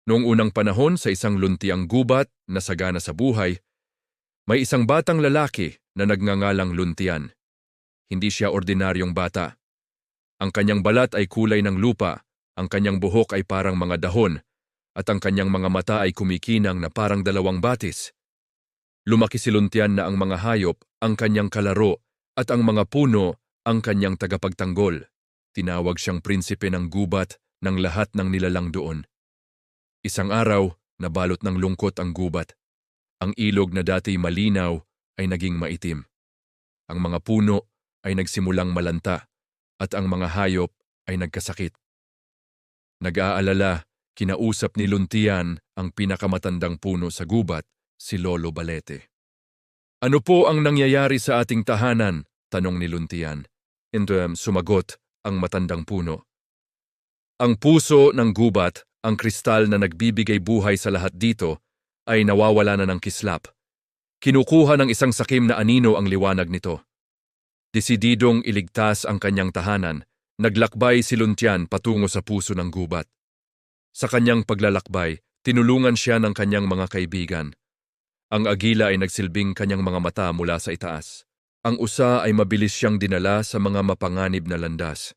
Noong unang panahon sa isang luntiang gubat na sagana sa buhay, may isang batang lalaki na nagngangalang Luntian. Hindi siya ordinaryong bata. Ang kanyang balat ay kulay ng lupa, ang kanyang buhok ay parang mga dahon, at ang kanyang mga mata ay kumikinang na parang dalawang batis. Lumaki si Luntian na ang mga hayop ang kanyang kalaro at ang mga puno ang kanyang tagapagtanggol. Tinawag siyang prinsipe ng gubat ng lahat ng nilalang doon. Isang araw, nabalot ng lungkot ang gubat. Ang ilog na dati malinaw ay naging maitim. Ang mga puno ay nagsimulang malanta at ang mga hayop ay nagkasakit. Nag-aalala, kinausap ni Luntian ang pinakamatandang puno sa gubat, si Lolo Balete. "Ano po ang nangyayari sa ating tahanan?" tanong ni Luntian. Sumagot ang matandang puno. "Ang puso ng gubat, ang kristal na nagbibigay buhay sa lahat dito, ay nawawala na ng kislap. Kinukuha ng isang sakim na anino ang liwanag nito." Desididong iligtas ang kanyang tahanan, naglakbay si Luntian patungo sa puso ng gubat. Sa kanyang paglalakbay, tinulungan siya ng kanyang mga kaibigan. Ang agila ay nagsilbing kanyang mga mata mula sa itaas. Ang usa ay mabilis siyang dinala sa mga mapanganib na landas.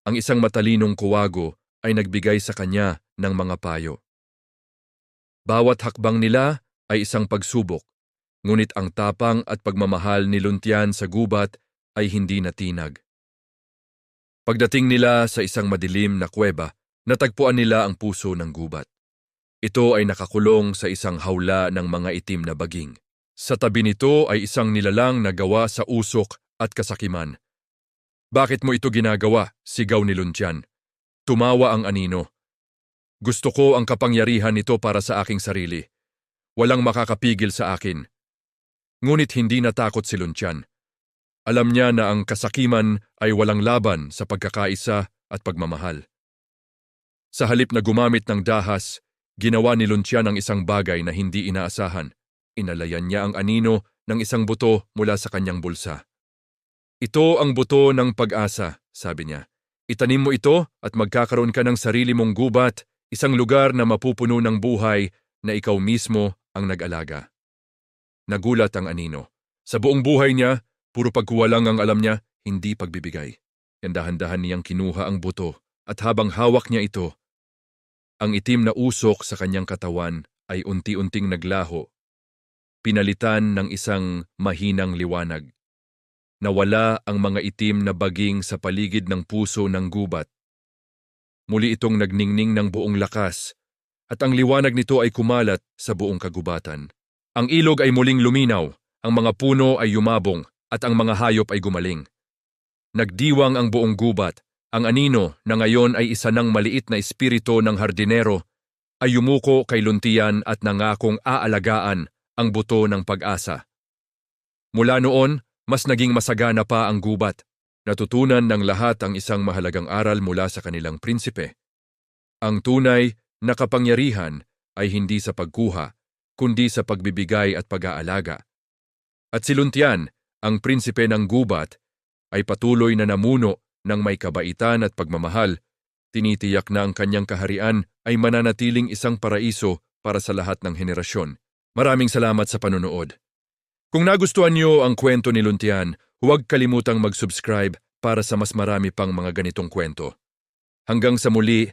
Ang isang matalinong kuwago ay nagbigay sa kanya ng mga payo. Bawat hakbang nila ay isang pagsubok, ngunit ang tapang at pagmamahal ni Luntian sa gubat ay hindi natinag. Pagdating nila sa isang madilim na kuweba, natagpuan nila ang puso ng gubat. Ito ay nakakulong sa isang hawla ng mga itim na baging. Sa tabi nito ay isang nilalang na gawa sa usok at kasakiman. "Bakit mo ito ginagawa?" sigaw ni Luntian. Tumawa ang anino. "Gusto ko ang kapangyarihan nito para sa aking sarili. Walang makakapigil sa akin." Ngunit hindi natakot si Luntian. Alam niya na ang kasakiman ay walang laban sa pagkakaisa at pagmamahal. Sa halip na gumamit ng dahas, ginawa ni Luntian ang isang bagay na hindi inaasahan. Inalayan niya ang anino ng isang buto mula sa kanyang bulsa. "Ito ang buto ng pag-asa," sabi niya. "Itanim mo ito at magkakaroon ka ng sarili mong gubat, isang lugar na mapupuno ng buhay na ikaw mismo ang nag-alaga." Nagulat ang anino. Sa buong buhay niya, puro pagkuha lang ang alam niya, hindi pagbibigay. Dahan-dahan niyang kinuha ang buto at habang hawak niya ito, ang itim na usok sa kanyang katawan ay unti-unting naglaho, pinalitan ng isang mahinang liwanag. Nawala ang mga itim na baging sa paligid ng puso ng gubat. Muli itong nagningning ng buong lakas at ang liwanag nito ay kumalat sa buong kagubatan. Ang ilog ay muling luminaw, ang mga puno ay yumabong at ang mga hayop ay gumaling. Nagdiwang ang buong gubat. Ang anino na ngayon ay isa ng maliit na espiritu ng hardinero ay yumuko kay Luntian at nangakong aalagaan ang buto ng pag-asa. Mula noon, mas naging masagana pa ang gubat. Natutunan ng lahat ang isang mahalagang aral mula sa kanilang prinsipe. Ang tunay na kapangyarihan ay hindi sa pagkuha, kundi sa pagbibigay at pag-aalaga. At si Luntian, ang prinsipe ng gubat, ay patuloy na namuno ng may kabaitan at pagmamahal. Tinitiyak na ang kanyang kaharian ay mananatiling isang paraiso para sa lahat ng henerasyon. Maraming salamat sa panonood. Kung nagustuhan niyo ang kwento ni Luntian, huwag kalimutang mag-subscribe para sa mas marami pang mga ganitong kwento. Hanggang sa muli,